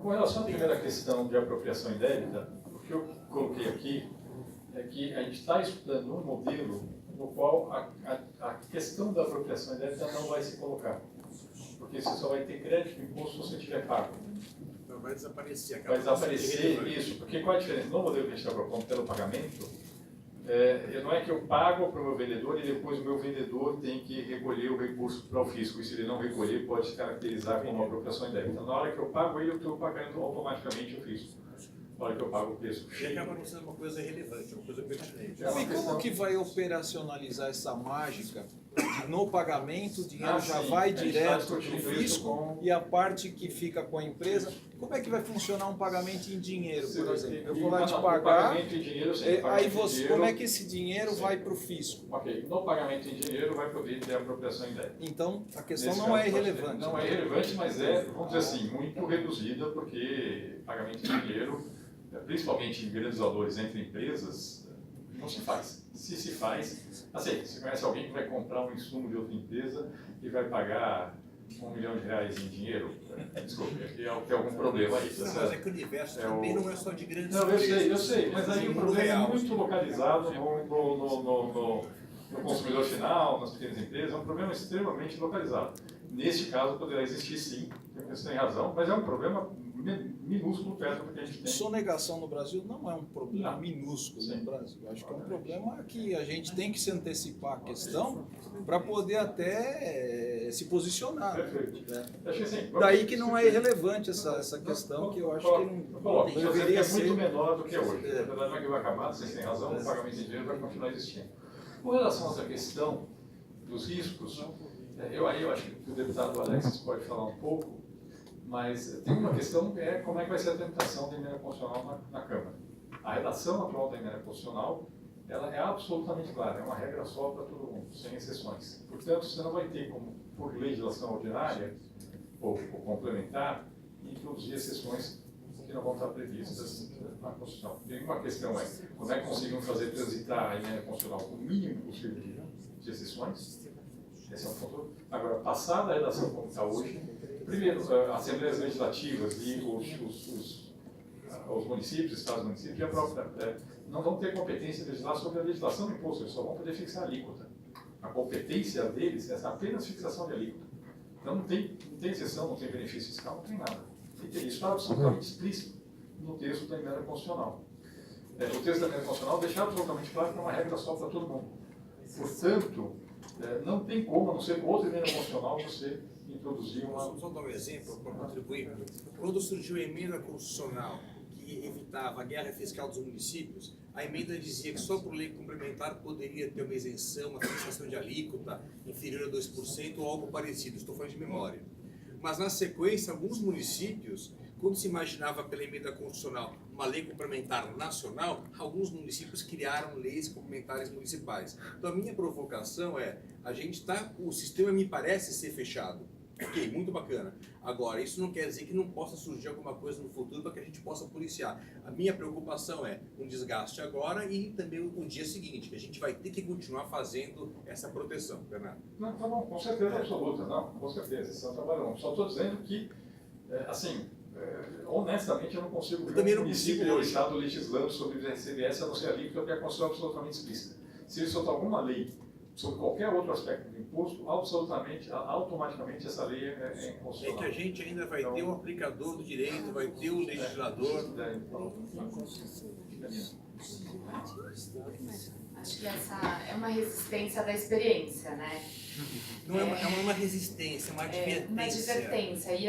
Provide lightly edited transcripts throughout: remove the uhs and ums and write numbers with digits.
Com relação à primeira questão de apropriação indébita, o que eu coloquei aqui é que a gente está estudando um modelo no qual a questão da apropriação indébita não vai se colocar. Porque você só vai ter crédito e imposto se você tiver pago. Então vai desaparecer. Vai desaparecer isso, porque qual é a diferença? No modelo que a gente está propondo pelo pagamento, não é que eu pago para o meu vendedor e depois o meu vendedor tem que recolher o recurso para o fisco. E se ele não recolher, pode se caracterizar como uma apropriação indébita. Então, na hora que eu pago ele, eu estou pagando automaticamente o fisco. Na hora que eu pago o preço. E acaba não sendo uma coisa relevante, uma coisa pertinente. E como que vai operacionalizar essa mágica de no pagamento, o dinheiro já vai direto para o fisco e a parte que fica com a empresa? Como é que vai funcionar um pagamento em dinheiro, por exemplo? Eu vou lá te pagar, como é que esse dinheiro vai para o fisco? Ok, no pagamento em dinheiro vai poder ter apropriação indébita. Então, a questão não é irrelevante. Não é irrelevante, mas é, vamos dizer assim, muito reduzida, porque pagamento em dinheiro, principalmente em grandes valores entre empresas, não se faz. Se faz, assim, você conhece alguém que vai comprar um insumo de outra empresa e vai pagar R$1 milhão em dinheiro? Desculpe, tem algum problema aí. Não, mas é que o universo também não é só de grandes empresas. Não, eu sei, mas aí o problema é muito localizado no consumidor final, nas pequenas empresas, é um problema extremamente localizado. Neste caso, poderá existir sim, você tem razão, mas é um problema minúsculo perto do que a gente tem. Sonegação no Brasil não é um problema minúsculo no Brasil. Acho que é um problema que a gente tem que se antecipar a questão para poder até se posicionar. Perfeito. Né? Assim, daí que não é irrelevante essa questão, que eu acho que não deveria ser. É muito menor do que é hoje. Na verdade, não é que vai acabar, vocês têm razão, o pagamento de dinheiro vai continuar existindo. Com relação a essa questão dos riscos, eu acho que o deputado Alex pode falar um pouco, mas tem uma questão que é como é que vai ser a tramitação da emenda constitucional na Câmara. A redação atual da emenda constitucional, ela é absolutamente clara, é uma regra só para todo mundo, sem exceções. Portanto, você não vai ter como, por legislação ordinária ou complementar, introduzir exceções que não vão estar previstas na Constituição. E uma questão é, como é que conseguimos fazer transitar a emenda constitucional com o mínimo possível de exceções? Esse é um ponto. Agora, passada a redação como está hoje, primeiro, assembleias legislativas e os municípios, estados e municípios, e a própria, não vão ter competência de legislar sobre a legislação do imposto, eles só vão poder fixar a alíquota. A competência deles é apenas fixação de alíquota. Então não tem exceção, não tem benefício fiscal, não tem nada. Isso está absolutamente explícito no texto da emenda constitucional. O texto da emenda constitucional deixa absolutamente claro que é uma regra só para todo mundo. Portanto, não tem como, a não ser com outra emenda constitucional, você introduzir uma... Só dar um exemplo para contribuir. Quando surgiu a emenda constitucional que evitava a guerra fiscal dos municípios, a emenda dizia que só por lei complementar poderia ter uma isenção, uma fixação de alíquota inferior a 2% ou algo parecido, estou falando de memória. Mas na sequência, alguns municípios, quando se imaginava pela emenda constitucional uma lei complementar nacional, alguns municípios criaram leis complementares municipais. Então a minha provocação é, o sistema me parece ser fechado. Ok, muito bacana. Agora, isso não quer dizer que não possa surgir alguma coisa no futuro para que a gente possa policiar. A minha preocupação é um desgaste agora e também o dia seguinte, que a gente vai ter que continuar fazendo essa proteção, Bernardo. Não, tá bom, com certeza absoluta, não, com certeza, estão trabalhando. Só estou dizendo que, honestamente, eu não consigo ver um município ou estado legislando sobre o ICMS, a não ser a alíquota, porque a Constituição é absolutamente explícita. Se ele soltar alguma lei sobre qualquer outro aspecto do imposto, automaticamente essa lei é inconstitucional. É que a gente ainda vai ter o aplicador do direito, vai ter o legislador. Acho que essa é uma resistência da experiência, né? Não é uma resistência, é uma advertência. Uma advertência. E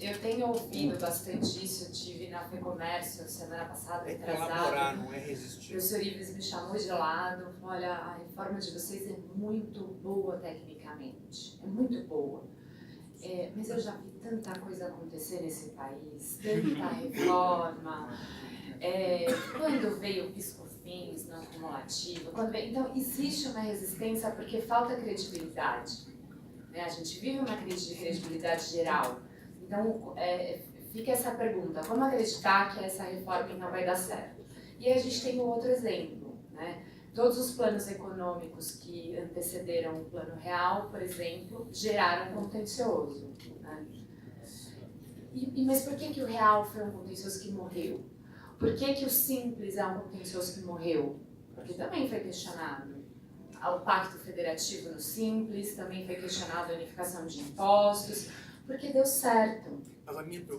eu tenho ouvido bastante isso, eu tive na FEComércio semana passada, colaborar, não é resistir. O senhor Ives me chamou de lado, falou, olha, a reforma de vocês é muito boa tecnicamente, é muito boa. Mas eu já vi tanta coisa acontecer nesse país, tanta reforma. Quando veio o PIS/COFINS no acumulativo, então existe uma resistência porque falta credibilidade. Né? A gente vive uma crise de credibilidade geral. Então, fica essa pergunta, como acreditar que essa reforma então vai dar certo? E a gente tem um outro exemplo, né? Todos os planos econômicos que antecederam o Plano Real, por exemplo, geraram contencioso. Né? Mas por que o real foi um contencioso que morreu? Por que o simples é um contencioso que morreu? Porque também foi questionado o pacto federativo no simples, também foi questionado a unificação de impostos, porque deu certo.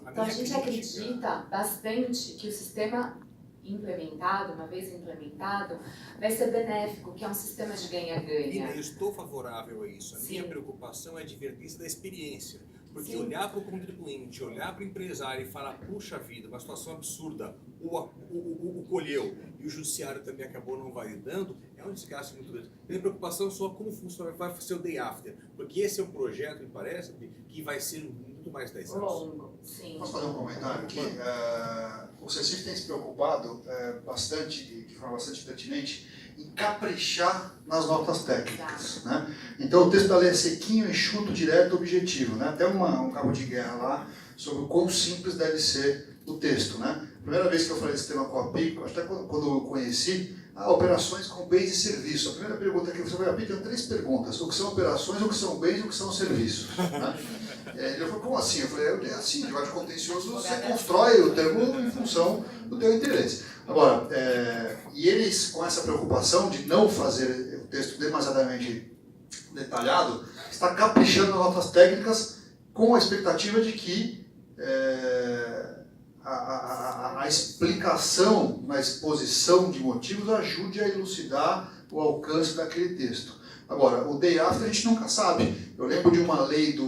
Então a gente acredita bastante que o sistema implementado, uma vez implementado, vai ser benéfico, que é um sistema de ganha-ganha. Eu estou favorável a isso. A minha preocupação é a divergência da experiência. Porque olhar para o contribuinte, olhar para o empresário e falar, puxa vida, uma situação absurda, o colheu e o judiciário também acabou não validando, é um desgaste muito grande. Minha preocupação é só como funciona, vai ser o day after. Porque esse é um projeto, me parece, que vai ser muito mais 10 anos. Longo, sim. Posso fazer um comentário aqui? O CECIF tem se preocupado bastante, de forma bastante pertinente, em caprichar nas notas técnicas. Né? Então o texto da lei é sequinho, enxuto, direto, objetivo. Né? Até um cabo de guerra lá sobre o quão simples deve ser o texto. Né? Primeira vez que eu falei desse tema com a PIC, até quando eu conheci, operações com bens e serviços. A primeira pergunta que você vai abrir tem 3 perguntas. O que são operações, o que são bens e o que são serviços. Né? Ele falou, como assim? Eu falei, é assim, de de contencioso, você constrói o termo em função do teu interesse. Agora, e eles, com essa preocupação de não fazer o texto demasiadamente detalhado, está caprichando nas notas técnicas com a expectativa de que a explicação na exposição de motivos ajude a elucidar o alcance daquele texto. Agora, o day after a gente nunca sabe. Eu lembro de uma lei do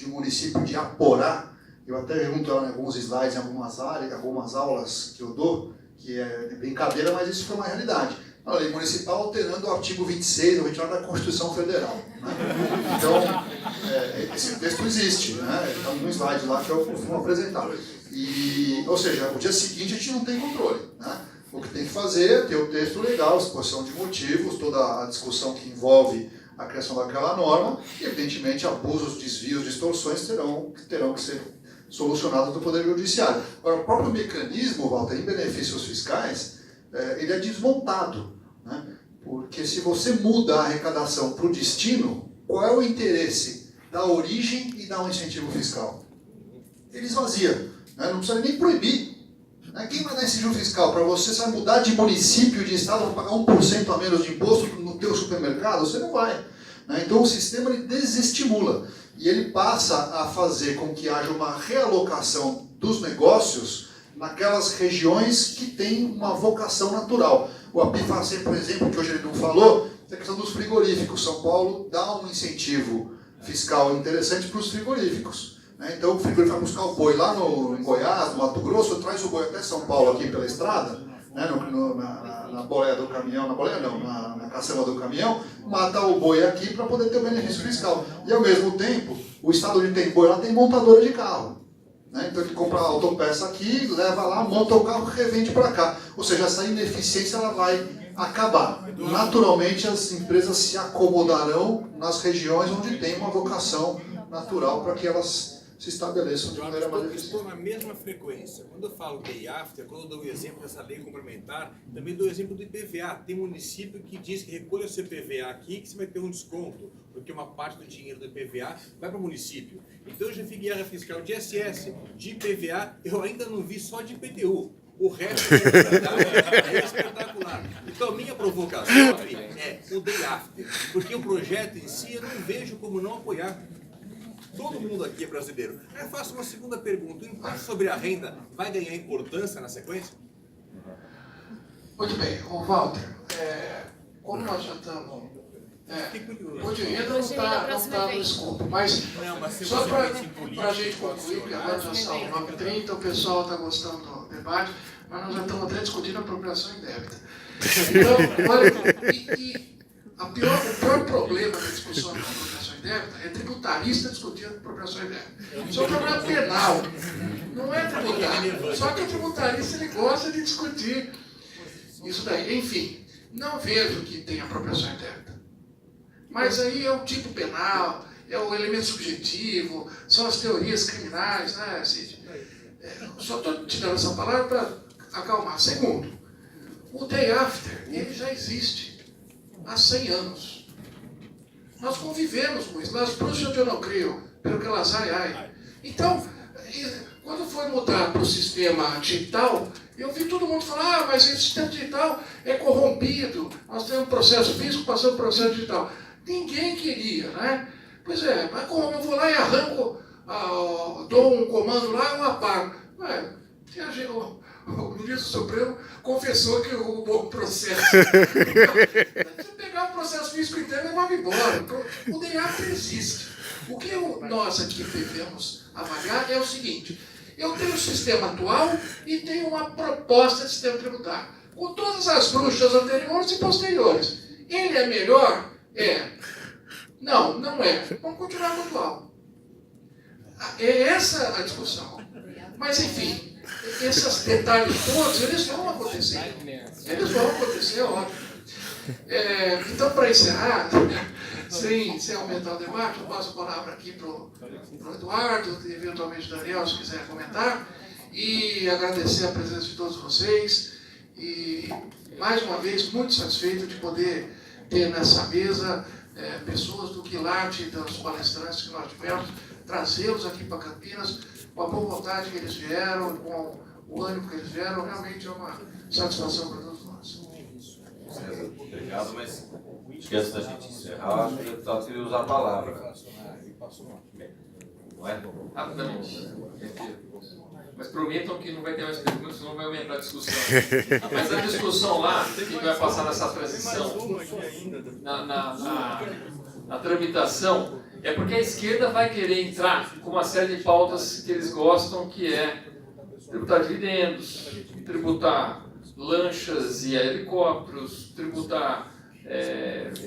município de Aporá, eu até junto ela em alguns slides, em algumas aulas que eu dou, que é de brincadeira, mas isso foi uma realidade. A lei municipal alterando o artigo 26 ou 29 da Constituição Federal. Né? Então, esse texto existe, né? Está num slide lá que eu costumo apresentar. Ou seja, o dia seguinte a gente não tem controle. Né? O que tem que fazer é ter o texto legal, exposição de motivos, toda a discussão que envolve a criação daquela norma, e evidentemente abusos, desvios, distorções terão que ser solucionados do Poder Judiciário. Agora, o próprio mecanismo, Walter, em benefícios fiscais, ele é desmontado. Né? Porque se você muda a arrecadação para o destino, qual é o interesse da origem e dar um incentivo fiscal? Ele esvazia. Né? Não precisa nem proibir. Quem vai dar incentivo fiscal para você? Você vai mudar de município, de estado, para pagar 1% a menos de imposto no teu supermercado? Você não vai. Então o sistema ele desestimula. E ele passa a fazer com que haja uma realocação dos negócios naquelas regiões que têm uma vocação natural. O APIFACEM, por exemplo, que hoje ele não falou, é a questão dos frigoríficos. São Paulo dá um incentivo fiscal interessante para os frigoríficos. Então o frigorífico vai buscar o boi lá em Goiás, no Mato Grosso, traz o boi até São Paulo aqui pela estrada, né, na boleia do caminhão, na caçamba do caminhão, mata o boi aqui para poder ter o benefício fiscal. E ao mesmo tempo, o estado onde tem boi lá tem montadora de carro. Né? Então ele compra a autopeça aqui, leva lá, monta o carro e revende para cá. Ou seja, essa ineficiência ela vai acabar. Naturalmente as empresas se acomodarão nas regiões onde tem uma vocação natural para que elas se estabeleçam de maneira mais eficiente. Estou na mesma frequência. Quando eu falo day after, quando eu dou o exemplo dessa lei complementar, também dou o exemplo do IPVA. Tem município que diz que recolha o seu IPVA aqui que você vai ter um desconto, porque uma parte do dinheiro do IPVA vai para o município. Então eu já fiz guerra fiscal de ISS, de IPVA, eu ainda não vi só de IPTU. O resto é espetacular. Então a minha provocação é o day after, porque o projeto em si eu não vejo como não apoiar. Todo mundo aqui é brasileiro. Eu faço uma segunda pergunta. O imposto sobre a renda vai ganhar importância na sequência? Muito bem. Walter, como nós já estamos... o dinheiro não está no escopo, mas só para a gente concluir, porque agora já são 9h30, o pessoal está gostando do debate, mas nós já estamos até discutindo a apropriação indébita. Então, olha, o pior problema da discussão da apropriação indébita é tributarista discutindo a apropriação indébita. Isso é um problema penal, não é tributário. Só que o tributarista ele gosta de discutir isso daí. Enfim, não vejo que tem apropriação indébita. Mas aí é o tipo penal, é o elemento subjetivo, são as teorias criminais, né, Cid? Só estou te dando essa palavra para acalmar. Segundo, o day after, ele já existe há 100 anos. Nós convivemos com isso. Nós, Prúcio de Onocrio, pelo que Lazai. Então, Quando foi mudar para o sistema digital, eu vi todo mundo falar, ah, mas esse sistema digital é corrompido, nós temos um processo físico passando para o processo digital. Ninguém queria, né? Pois é, mas como eu vou lá e arranco, dou um comando lá e eu apago. Ué, o ministro Supremo confessou que houve um processo. Se pegar o processo físico inteiro, levava embora. O DEAP existe. O que nós aqui devemos avaliar é o seguinte: eu tenho o sistema atual e tenho uma proposta de sistema tributário, com todas as bruxas anteriores e posteriores. Ele é melhor? É. Não, não é. Vamos continuar com o atual. É essa a discussão. Mas, enfim, esses detalhes todos, eles vão acontecer. Eles vão acontecer, é óbvio. Então, para encerrar, sem aumentar o debate, eu passo a palavra aqui para o Eduardo, e eventualmente o Daniel, se quiser comentar, e agradecer a presença de todos vocês. E, mais uma vez, muito satisfeito de poder ter nessa mesa pessoas do quilate dos palestrantes que nós tivemos, trazê-los aqui para Campinas, com a boa vontade que eles vieram, com o ânimo que eles vieram, realmente é uma satisfação para todos nós. César, obrigado, mas antes da gente encerrar, acho que o deputado queria usar a palavra. Não é? Rapidamente. Mas prometam que não vai ter mais perguntas, senão vai aumentar a discussão. Mas a discussão lá, que vai passar nessa transição, na tramitação, é porque a esquerda vai querer entrar com uma série de pautas que eles gostam, que é tributar dividendos, tributar lanchas e helicópteros, tributar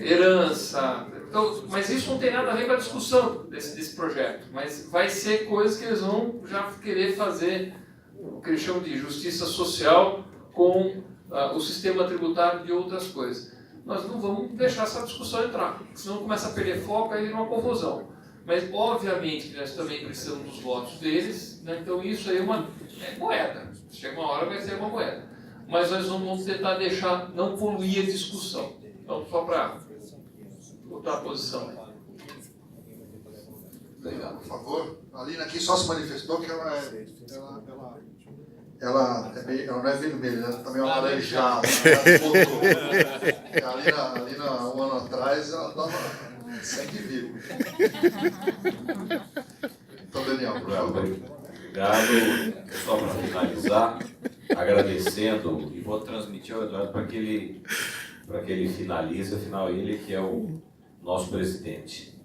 herança. Então, mas isso não tem nada a ver com a discussão desse projeto. Mas vai ser coisas que eles vão já querer fazer, o que eles chamam de justiça social, com o sistema tributário de outras coisas. Nós não vamos deixar essa discussão entrar, senão começa a perder foco e vira uma confusão. Mas, obviamente, nós também precisamos dos votos deles, né? Então isso aí é uma moeda. Chega uma hora vai ser uma moeda. Mas nós não vamos tentar deixar, não poluir a discussão. Então, só para botar a posição. Por favor. A Lina aqui só se manifestou que ela não é vermelha, ela também é uma alaranjada. A Lina, um ano atrás, ela estava sangue vivo. Então, Daniel, por favor. Obrigado. Só para finalizar, agradecendo, e vou transmitir ao Eduardo para que ele finalize, afinal ele que é o nosso presidente.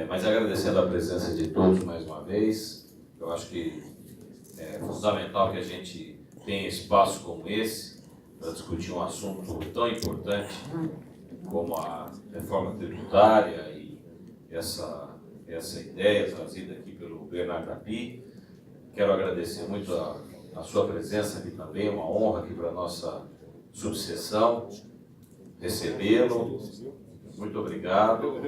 Mas agradecendo a presença de todos mais uma vez, eu acho que é fundamental que a gente tenha espaço como esse para discutir um assunto tão importante como a reforma tributária e essa ideia trazida aqui pelo Bernardo Api. Quero agradecer muito a sua presença aqui também, uma honra aqui para a nossa subseção recebê-lo. Muito obrigado.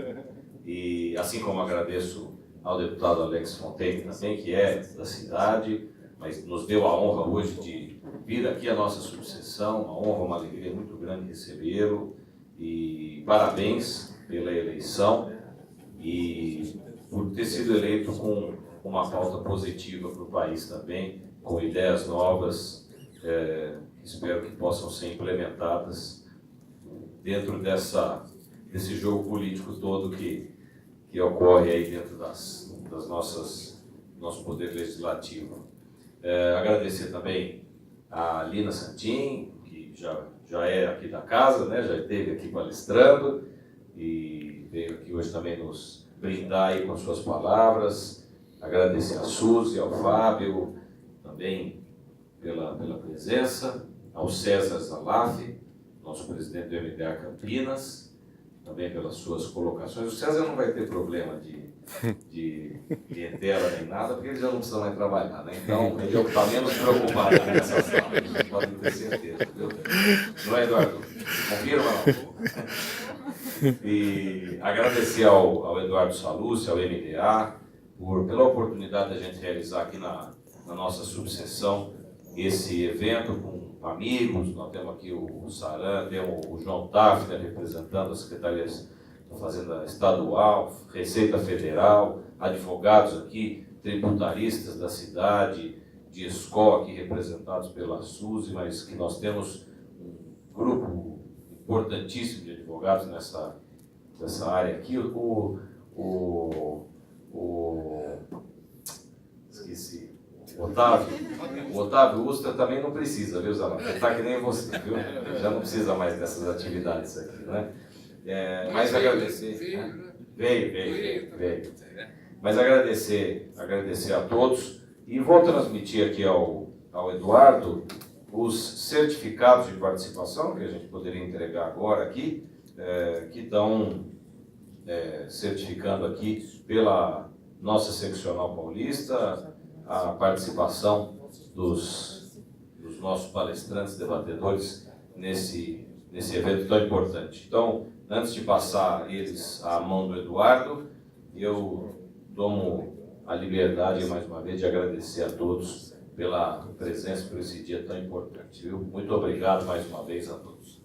E assim como agradeço ao deputado Alex Fontaine também, que é da cidade, mas nos deu a honra hoje de vir aqui à nossa subseção, uma honra, uma alegria muito grande recebê-lo. E parabéns pela eleição e por ter sido eleito com uma pauta positiva para o país também, com ideias novas, espero que possam ser implementadas dentro desse jogo político todo que ocorre aí dentro do nosso poder legislativo. Agradecer também a Lina Santin, que já é aqui da casa, né? Já esteve aqui palestrando e veio aqui hoje também nos brindar aí com suas palavras. Agradecer a Suzy, ao Fábio, também pela presença, ao César Zalaf, nosso presidente do MDA Campinas, também pelas suas colocações. O César não vai ter problema de tela nem nada, porque ele já não precisa mais trabalhar, né? Então, ele está menos preocupado nessa sala, pode ter certeza, viu? Não é, Eduardo? Confirma, não? E agradecer ao Eduardo Salúcio, ao MDA, pela oportunidade da gente realizar aqui na nossa subseção esse evento com amigos. Nós temos aqui o Saran, temos o João Tafner representando a Secretaria da Fazenda Estadual, Receita Federal, advogados aqui, tributaristas da cidade, de Escol, aqui representados pela Suzy, mas que nós temos um grupo importantíssimo de advogados nessa área aqui. Esqueci. O Otávio Ustra também não precisa, viu, Zama? Está que nem você, viu? Já não precisa mais dessas atividades aqui, né? Mas agradecer. Veio. Mas agradecer a todos e vou transmitir aqui ao Eduardo os certificados de participação que a gente poderia entregar agora aqui, que estão certificando aqui pela nossa seccional paulista a participação dos nossos palestrantes, debatedores nesse evento tão importante. Então, antes de passar eles à mão do Eduardo, eu tomo a liberdade, mais uma vez, de agradecer a todos pela presença, por esse dia tão importante. Viu? Muito obrigado mais uma vez a todos.